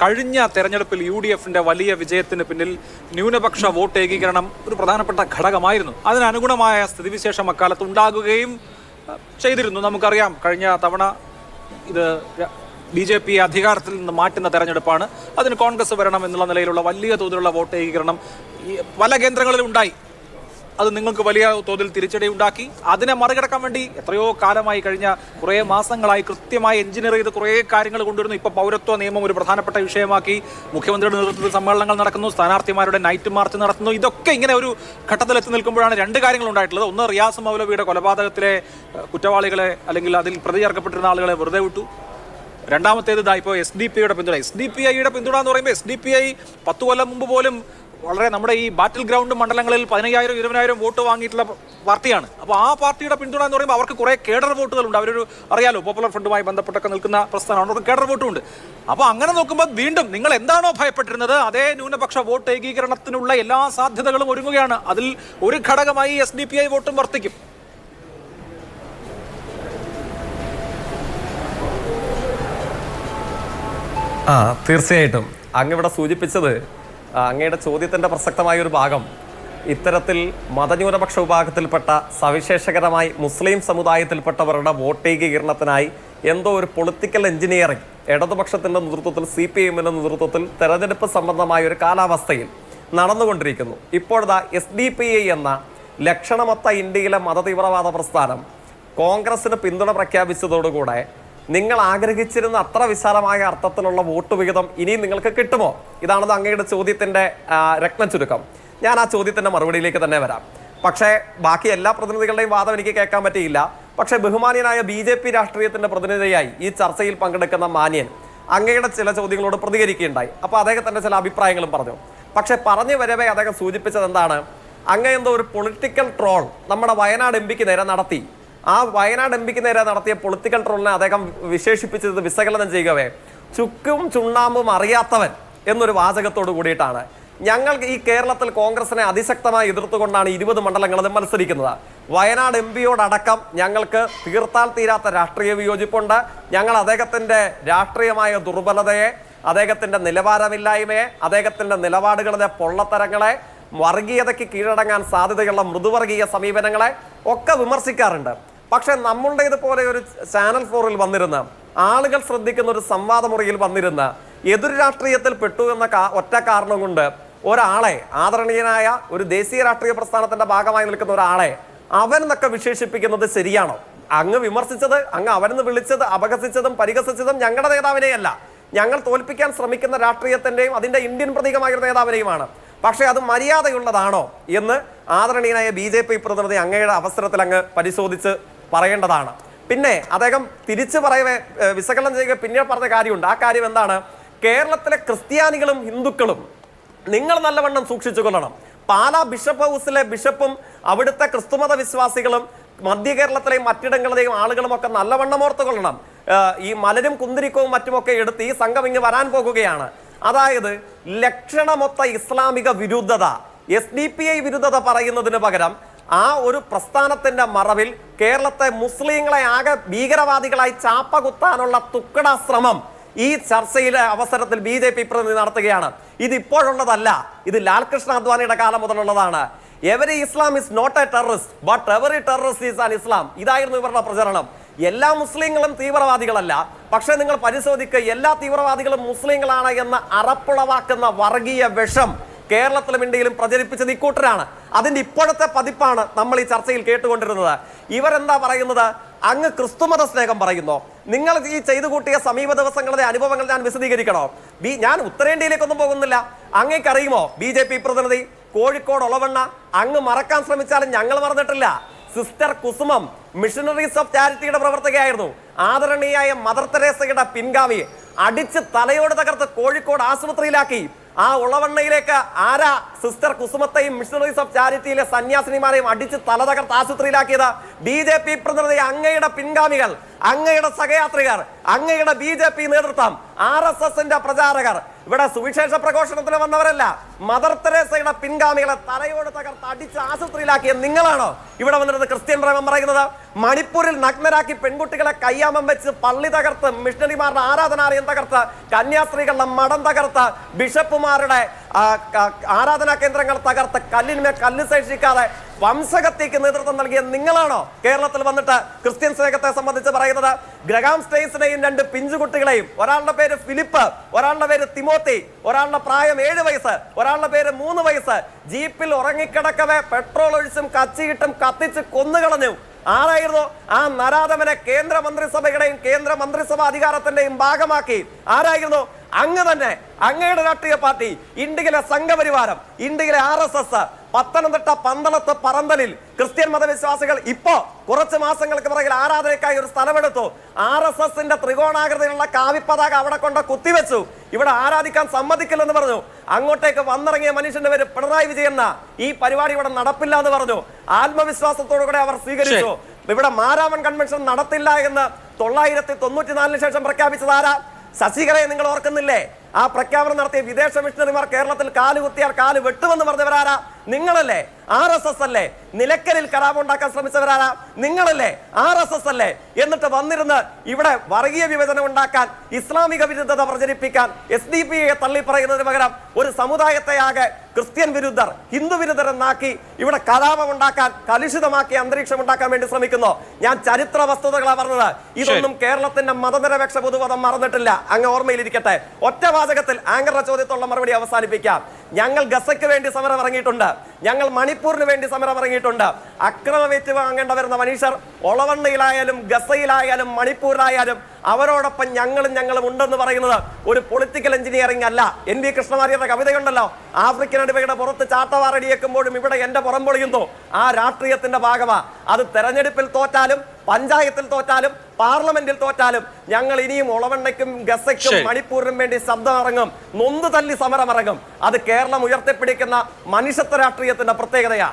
കഴിഞ്ഞ തെരഞ്ഞെടുപ്പിൽ UDF-ന്റെ വലിയ വിജയത്തിന് പിന്നിൽ ന്യൂനപക്ഷ വോട്ട് ഏകീകരണം ഒരു പ്രധാനപ്പെട്ട ഘടകമായിരുന്നു. അതിനനുഗുണമായ സ്ഥിതിവിശേഷം അക്കാലത്ത് ഉണ്ടാകുകയും ചെയ്തിരുന്നു. നമുക്കറിയാം, കഴിഞ്ഞ തവണ ഇത് BJP അധികാരത്തിൽ നിന്ന് മാറ്റുന്ന തെരഞ്ഞെടുപ്പാണ്. അതിന് കോൺഗ്രസ് വരണം എന്നുള്ള നിലയിലുള്ള വലിയ തോതിലുള്ള വോട്ട് ഏകീകരണം പല കേന്ദ്രങ്ങളിലും ഉണ്ടായി. അത് നിങ്ങൾക്ക് വലിയ തോതിൽ തിരിച്ചടി ഉണ്ടാക്കി. അതിനെ മറികടക്കാൻ വേണ്ടി എത്രയോ കാലമായി, കഴിഞ്ഞ കുറേ മാസങ്ങളായി കൃത്യമായി എഞ്ചിനീയർ ചെയ്ത് കുറേ കാര്യങ്ങൾ കൊണ്ടുവരുന്നു. ഇപ്പോൾ പൗരത്വ നിയമം ഒരു പ്രധാനപ്പെട്ട വിഷയമാക്കി, മുഖ്യമന്ത്രിയുടെ നേതൃത്വത്തിൽ സമ്മേളനങ്ങൾ നടക്കുന്നു, സ്ഥാനാർത്ഥിമാരുടെ നൈറ്റ് മാർച്ച് നടത്തുന്നു. ഇതൊക്കെ ഇങ്ങനെ ഒരു ഘട്ടത്തിലെത്തി നിൽക്കുമ്പോഴാണ് രണ്ട് കാര്യങ്ങൾ ഉണ്ടായിട്ടുള്ളത്. ഒന്ന്, റിയാസ് മൗലവിയുടെ കൊലപാതകത്തിലെ കുറ്റവാളികളെ അല്ലെങ്കിൽ അതിൽ പ്രതി ചേർക്കപ്പെട്ടിരുന്ന ആളുകളെ വെറുതെ വിട്ടു. രണ്ടാമത്തേത് ഇപ്പോൾ SDPIയുടെ പിന്തുണ. SDPIയുടെ പിന്തുണ എന്ന് പറയുമ്പോൾ SDPI 10 കൊല്ലം മുമ്പ് പോലും വളരെ നമ്മുടെ ഈ ബാറ്റിൽ ഗ്രൗണ്ട് മണ്ഡലങ്ങളിൽ 15,000-20,000 വോട്ട് വാങ്ങിയിട്ടുള്ള പാർട്ടിയാണ്. അപ്പോൾ ആ പാർട്ടിയുടെ പിന്തുണ എന്ന് പറയുമ്പോൾ അവർക്ക് കുറേ കേഡർ വോട്ടുകളുണ്ട്. അവരൊരു അറിയാലോ, പോപ്പുലർ ഫ്രണ്ടുമായി ബന്ധപ്പെട്ടൊക്കെ നിൽക്കുന്ന പ്രസ്ഥാനമാണ്, അവർക്ക് കേഡർ വോട്ടുമുണ്ട്. അപ്പോൾ അങ്ങനെ നോക്കുമ്പോൾ വീണ്ടും നിങ്ങൾ എന്താണോ ഭയപ്പെട്ടിരുന്നത് അതേ ന്യൂനപക്ഷ വോട്ട് ഏകീകരണത്തിനുള്ള എല്ലാ സാധ്യതകളും ഒരുങ്ങുകയാണ്. അതിൽ ഒരു ഘടകമായി SDPI വോട്ടും വർദ്ധിക്കും. തീർച്ചയായിട്ടും അങ്ങിവിടെ സൂചിപ്പിച്ചത്, അങ്ങയുടെ ചോദ്യത്തിൻ്റെ പ്രസക്തമായ ഒരു ഭാഗം ഇത്തരത്തിൽ മതന്യൂനപക്ഷ വിഭാഗത്തിൽപ്പെട്ട സവിശേഷകരമായി മുസ്ലിം സമുദായത്തിൽപ്പെട്ടവരുടെ വോട്ട് ഏകീകരണത്തിനായി എന്തോ ഒരു പൊളിറ്റിക്കൽ എഞ്ചിനീയറിംഗ് ഇടതുപക്ഷത്തിൻ്റെ നേതൃത്വത്തിൽ CPM-ൻ്റെ നേതൃത്വത്തിൽ തെരഞ്ഞെടുപ്പ് സംബന്ധമായ ഒരു കാലാവസ്ഥയിൽ നടന്നുകൊണ്ടിരിക്കുന്നു. ഇപ്പോഴത്തെ SDPI എന്ന ലക്ഷണമൊത്ത ഇന്ത്യയിലെ മതതീവ്രവാദ പ്രസ്ഥാനം കോൺഗ്രസിന് പിന്തുണ പ്രഖ്യാപിച്ചതോടുകൂടെ നിങ്ങൾ ആഗ്രഹിച്ചിരുന്ന അത്ര വിശാലമായ അർത്ഥത്തിലുള്ള വോട്ട് വിഹിതം ഇനിയും നിങ്ങൾക്ക് കിട്ടുമോ? ഇതാണത് അങ്ങയുടെ ചോദ്യത്തിൻ്റെ രത്നച്ചുരുക്കം. ഞാൻ ആ ചോദ്യത്തിൻ്റെ മറുപടിയിലേക്ക് തന്നെ വരാം. പക്ഷേ ബാക്കി എല്ലാ പ്രതിനിധികളുടെയും വാദം എനിക്ക് കേൾക്കാൻ പറ്റിയില്ല. പക്ഷേ ബഹുമാന്യനായ BJP രാഷ്ട്രീയത്തിൻ്റെ പ്രതിനിധിയായി ഈ ചർച്ചയിൽ പങ്കെടുക്കുന്ന മാന്യൻ അങ്ങയുടെ ചില ചോദ്യങ്ങളോട് പ്രതികരിക്കുകയുണ്ടായി. അപ്പോൾ അദ്ദേഹത്തിൻ്റെ ചില അഭിപ്രായങ്ങളും പറഞ്ഞു. പക്ഷേ പറഞ്ഞു വരവേ അദ്ദേഹം സൂചിപ്പിച്ചത് എന്താണ്? അങ്ങെന്തോ ഒരു പൊളിറ്റിക്കൽ ട്രോൾ നമ്മുടെ വയനാട് MP-ക്ക് നേരെ നടത്തി. ആ വയനാട് MP-ക്ക് നേരെ നടത്തിയ പൊളിറ്റിക്കൽ ട്രോളിനെ അദ്ദേഹം വിശേഷിപ്പിച്ചത്, വിശകലനം ചെയ്യവേ, ചുക്കും ചുണ്ണാമ്പും അറിയാത്തവൻ എന്നൊരു വാചകത്തോട് കൂടിയിട്ടാണ്. ഞങ്ങൾ ഈ കേരളത്തിൽ കോൺഗ്രസിനെ അതിശക്തമായി എതിർത്തുകൊണ്ടാണ് 20 മണ്ഡലങ്ങളിൽ മത്സരിക്കുന്നത്. വയനാട് MP-യോടക്കം ഞങ്ങൾക്ക് തീർത്താൽ തീരാത്ത രാഷ്ട്രീയ വിയോജിപ്പുണ്ട്. ഞങ്ങൾ അദ്ദേഹത്തിൻ്റെ രാഷ്ട്രീയമായ ദുർബലതയെ, അദ്ദേഹത്തിൻ്റെ നിലവാരമില്ലായ്മയെ, അദ്ദേഹത്തിൻ്റെ നിലപാടുകളുടെ പൊള്ളത്തരങ്ങളെ, വർഗീയതയ്ക്ക് കീഴടങ്ങാൻ സാധ്യതയുള്ള മൃദുവർഗീയ സമീപനങ്ങളെ ഒക്കെ വിമർശിക്കാറുണ്ട്. പക്ഷെ നമ്മളുടേതുപോലെ ഒരു ചാനൽ 4-ൽ വന്നിരുന്ന ആളുകൾ ശ്രദ്ധിക്കുന്ന ഒരു സംവാദ മുറിയിൽ വന്നിരുന്ന എതിർ രാഷ്ട്രീയത്തിൽ പെട്ടു എന്ന ഒറ്റ കാരണം കൊണ്ട് ഒരാളെ, ആദരണീയനായ ഒരു ദേശീയ രാഷ്ട്രീയ പ്രസ്ഥാനത്തിന്റെ ഭാഗമായി നിൽക്കുന്ന ഒരാളെ അവൻ എന്നൊക്കെ വിശേഷിപ്പിക്കുന്നത് ശരിയാണോ? അങ്ങ് വിമർശിച്ചത്, അങ്ങ് അവനെന്ന് വിളിച്ചത്, അപഹസിച്ചതും പരിഹസിച്ചതും ഞങ്ങളുടെ നേതാവിനെയല്ല, ഞങ്ങൾ തോൽപ്പിക്കാൻ ശ്രമിക്കുന്ന രാഷ്ട്രീയത്തിന്റെയും അതിന്റെ ഇന്ത്യൻ പ്രതീകമായ നേതാവിനെയുമാണ്. പക്ഷേ അത് മര്യാദയുള്ളതാണോ എന്ന് ആദരണീയനായ BJP പ്രതിനിധി അങ്ങയുടെ അവസരത്തിൽ അങ്ങ് പരിശോധിച്ച് പറയേണ്ടതാണ്. പിന്നെ അദ്ദേഹം തിരിച്ചു പറയവേ, വിശകലനം ചെയ്യുക പിന്നീട് പറഞ്ഞ കാര്യമുണ്ട്. ആ കാര്യം എന്താണ്? കേരളത്തിലെ ക്രിസ്ത്യാനികളും ഹിന്ദുക്കളും നിങ്ങൾ നല്ലവണ്ണം സൂക്ഷിച്ചു കൊള്ളണം. പാലാ ബിഷപ്പ് ഹൗസിലെ ബിഷപ്പും അവിടുത്തെ ക്രിസ്തുമത വിശ്വാസികളും മധ്യ കേരളത്തിലെയും മറ്റിടങ്ങളിലെയും ആളുകളും ഒക്കെ നല്ലവണ്ണം ഓർത്തുകൊള്ളണം. ഈ മലരും കുന്തിരിക്കവും മറ്റുമൊക്കെ എടുത്ത് ഈ സംഘം ഇങ്ങ് വരാൻ പോകുകയാണ്. അതായത് ലക്ഷണമൊത്ത ഇസ്ലാമിക വിരുദ്ധത, SDPI വിരുദ്ധത പറയുന്നതിന് പകരം ആ ഒരു പ്രസ്ഥാനത്തിന്റെ മറവിൽ കേരളത്തെ മുസ്ലിങ്ങളെ ആകെ ഭീകരവാദികളായി ചാപ്പ കുത്താനുള്ള തുക്കട ശ്രമം ഈ ചർച്ചയിലെ അവസരത്തിൽ BJP പ്രതിനിധി നടത്തുകയാണ്. ഇത് ഇപ്പോഴുള്ളതല്ല, ഇത് ലാൽകൃഷ്ണ അദ്വാനിയുടെ കാലം മുതലുള്ളതാണ്. Every Islam is not a terrorist but every terrorist is an Islam. ഇതായിരുന്നു ഇവരുടെ പ്രചരണം. എല്ലാ മുസ്ലിങ്ങളും തീവ്രവാദികളല്ല, പക്ഷെ നിങ്ങൾ പരിശോധിക്കുക, എല്ലാ തീവ്രവാദികളും മുസ്ലിങ്ങളാണ് എന്ന അറപ്പുളവാക്കുന്ന വർഗീയ വിഷം കേരളത്തിലും ഇന്ത്യയിലും പ്രചരിപ്പിച്ചത് ഇക്കൂട്ടരാണ്. അതിന്റെ ഇപ്പോഴത്തെ പതിപ്പാണ് നമ്മൾ ഈ ചർച്ചയിൽ കേട്ടുകൊണ്ടിരുന്നത്. ഇവരെന്താ പറയുന്നത്? അങ്ങ് ക്രിസ്തുമത സ്നേഹം പറയുന്നു. നിങ്ങൾ ഈ ചെയ്തു കൂട്ടിയ സമീപ ദിവസങ്ങളുടെ അനുഭവങ്ങൾ ഞാൻ വിശദീകരിക്കണോ? ഞാൻ ഉത്തരേന്ത്യയിലേക്കൊന്നും പോകുന്നില്ല. അങ്ങേക്കറിയുമോ BJP പ്രതിനിധി കോഴിക്കോട് ഒളവണ്ണ? അങ്ങ് മറക്കാൻ ശ്രമിച്ചാലും ഞങ്ങൾ മറന്നിട്ടില്ല. സിസ്റ്റർ കുസുമം മിഷണറീസ് ഓഫ് ചാരിറ്റിയുടെ പ്രവർത്തകയായിരുന്നു. ആദരണീയായ മദർ തെരേസയുടെ പിൻഗാമി അടിച്ച് തലയോട് തകർത്ത് കോഴിക്കോട് ആശുപത്രിയിലാക്കി. ആ ഉളവണ്ണയിലേക്ക് ആരാ സിസ്റ്റർ കുസുമത്തെയും മിഷണറീസ് ഓഫ് ചാരിറ്റിയിലെ സന്യാസിനിമാരെയും അടിച്ച് തല തകർത്ത് ആശുപത്രിയിലാക്കിയത്? BJP പ്രതിനിധി അങ്ങയുടെ പിൻഗാമികൾ. അങ്ങയുടെ സഹയാത്രികർ, അങ്ങയുടെ BJP നേതൃത്വം, RSSന്റെ പ്രചാരകർ ഇവിടെ സുവിശേഷ പ്രഘോഷണത്തിന് വന്നവരല്ല. മദർ തെരേസയുടെ പിൻഗാമികളെ തലയോട് തകർത്ത് അടിച്ച് ആശുപത്രിയിലാക്കിയ നിങ്ങളാണോ ഇവിടെ വന്നിരുന്നത് ക്രിസ്ത്യൻ പ്രേമം പറയുന്നത്? മണിപ്പൂരിൽ നഗ്നരാക്കി പെൺകുട്ടികളെ കയ്യാമം വെച്ച് പള്ളി തകർത്ത്, മിഷണറിമാരുടെ ആരാധനാലയം തകർത്ത്, കന്യാസ്ത്രീകളുടെ മഠം തകർത്ത്, ബിഷപ്പുമാരുടെ ആരാധനാ കേന്ദ്രങ്ങൾ തകർത്ത്, കല്ലിന്മേൽ കല്ല് ശേഷിക്കാതെ വംശഹത്യക്ക് നേതൃത്വം നൽകിയ നിങ്ങളാണോ കേരളത്തിൽ വന്നിട്ട് ക്രിസ്ത്യൻ സ്നേഹത്തെ സംബന്ധിച്ച് പറയുന്നത്? ഗ്രഹാം സ്റ്റെയിൻസിനെയും 2 പിഞ്ചുകുട്ടികളെയും, ഒരാളുടെ പേര് ഫിലിപ്പ്, ഒരാളുടെ പേര് തിമോത്തി, ഒരാളുടെ പ്രായം 7 വയസ്സ്, ഒരാളുടെ പേര് 3 വയസ്സ്, ജീപ്പിൽ ഉറങ്ങിക്കിടക്കവേ പെട്രോൾ ഒഴിച്ചും കച്ചിയിട്ടും കത്തിച്ച് കൊന്നുകളഞ്ഞു. ആരായിരുന്നു ആ നരാധമനെ കേന്ദ്രമന്ത്രിസഭയുടെയും കേന്ദ്രമന്ത്രിസഭാ അധികാരത്തിന്റെയും ഭാഗമാക്കി? ആരായിരുന്നു? അങ്ങ് തന്നെ, അങ്ങയുടെ രാഷ്ട്രീയ പാർട്ടി, ഇന്ത്യയിലെ സംഘപരിവാരം, ഇന്ത്യയിലെ RSS. പത്തനംതിട്ട പന്തളത്ത് പറന്തലിൽ ക്രിസ്ത്യൻ മതവിശ്വാസികൾ ഇപ്പോ കുറച്ച് മാസങ്ങൾക്ക് പിറകിൽ ആരാധനയ്ക്കായി ഒരു സ്ഥലമെടുത്തു. RSSന്റെ ത്രികോണാകൃതിയിലുള്ള കാവിപ്പതാക അവിടെ കൊണ്ട് കുത്തിവെച്ചു. ഇവിടെ ആരാധിക്കാൻ സമ്മതിക്കില്ലെന്ന് പറഞ്ഞു. അങ്ങോട്ടേക്ക് വന്നിറങ്ങിയ മനുഷ്യന്റെ പേര് പിണറായി വിജയൻ. ഈ പരിപാടി ഇവിടെ നടപ്പില്ല എന്ന് പറഞ്ഞു. ആത്മവിശ്വാസത്തോടു കൂടെ അവർ സ്വീകരിച്ചു. ഇവിടെ മാരാമൺ കൺവെൻഷൻ നടത്തില്ല എന്ന് 994 ശേഷം പ്രഖ്യാപിച്ചത് ആരാ? ശശികലയെ നിങ്ങൾ ഓർക്കുന്നില്ലേ? ആ പ്രഖ്യാപനം നടത്തിയ വിദേശ മിഷണറിമാർ കേരളത്തിൽ കാല് കുത്തിയാൽ കാല് വെട്ടുമെന്ന് പറഞ്ഞവരാരാ? നിങ്ങളല്ലേ? RSS അല്ലേ? നിലയ്ക്കലിൽ കലാപമുണ്ടാക്കാൻ ശ്രമിച്ചവരാരാ? നിങ്ങളല്ലേ? RSS അല്ലേ? എന്നിട്ട് വന്നിരുന്ന് ഇവിടെ വർഗീയ വിഭജനം ഉണ്ടാക്കാൻ, ഇസ്ലാമിക വിരുദ്ധത പ്രചരിപ്പിക്കാൻ, SDPയെ തള്ളി പറയുന്നതിന് പകരം ഒരു സമുദായത്തെ ആകെ ക്രിസ്ത്യൻ വിരുദ്ധർ, ഹിന്ദു വിരുദ്ധർ എന്നാക്കി ഇവിടെ കലാപമുണ്ടാക്കാൻ, കലുഷിതമാക്കി അന്തരീക്ഷം ഉണ്ടാക്കാൻ വേണ്ടി ശ്രമിക്കുന്നു. ഞാൻ ചരിത്ര വസ്തുതകളാണ് പറഞ്ഞത്. ഇതൊന്നും കേരളത്തിന്റെ മതനിരപേക്ഷ പൊതുപദം മറന്നിട്ടില്ല. അങ്ങ് ഓർമ്മയിലിരിക്കട്ടെ. ഒറ്റ വാചകത്തിൽ ആങ്കറുടെ ചോദ്യത്തുള്ള മറുപടി അവസാനിപ്പിക്കാം. ഞങ്ങൾ ഗസയ്ക്ക് വേണ്ടി സമരം ഇറങ്ങിയിട്ടുണ്ട്. ഞങ്ങൾ മണിപ്പൂരിന് വേണ്ടി സമരം ഇറങ്ങിയിട്ടുണ്ട്. അക്രമം ഏറ്റുവാങ്ങേണ്ട വരുന്ന മനുഷ്യർ ഒളവണ്ണയിലായാലും ഗസയിലായാലും മണിപ്പൂരിലായാലും അവരോടൊപ്പം ഞങ്ങളും ഉണ്ടെന്ന് പറയുന്നത് ഒരു പൊളിറ്റിക്കൽ എഞ്ചിനീയറിംഗ് അല്ല. NV കൃഷ്ണമാര്യരുടെ കവിതയുണ്ടല്ലോ, ആഫ്രിക്കൻ അടിമയുടെ പുറത്ത് ചാട്ടവാറടിയേക്കുമ്പോഴും ഇവിടെ എന്റെ പുറം പൊളിയുന്നു. ആ രാഷ്ട്രീയത്തിന്റെ ഭാഗമാ. അത് തെരഞ്ഞെടുപ്പിൽ തോറ്റാലും, പഞ്ചായത്തിൽ തോറ്റാലും, പാർലമെന്റിൽ തോറ്റാലും ഞങ്ങൾ ഇനിയും ഒളവണ്ണയ്ക്കും ഗസയ്ക്കും മണിപ്പൂരിനും വേണ്ടി ശബ്ദമിറങ്ങും, നൊന്തു തല്ലി സമരമിറങ്ങും. അത് കേരളം ഉയർത്തിപ്പിടിക്കുന്ന മനുഷ്യത്വ രാഷ്ട്രീയത്തിന്റെ പ്രത്യേകതയാണ്.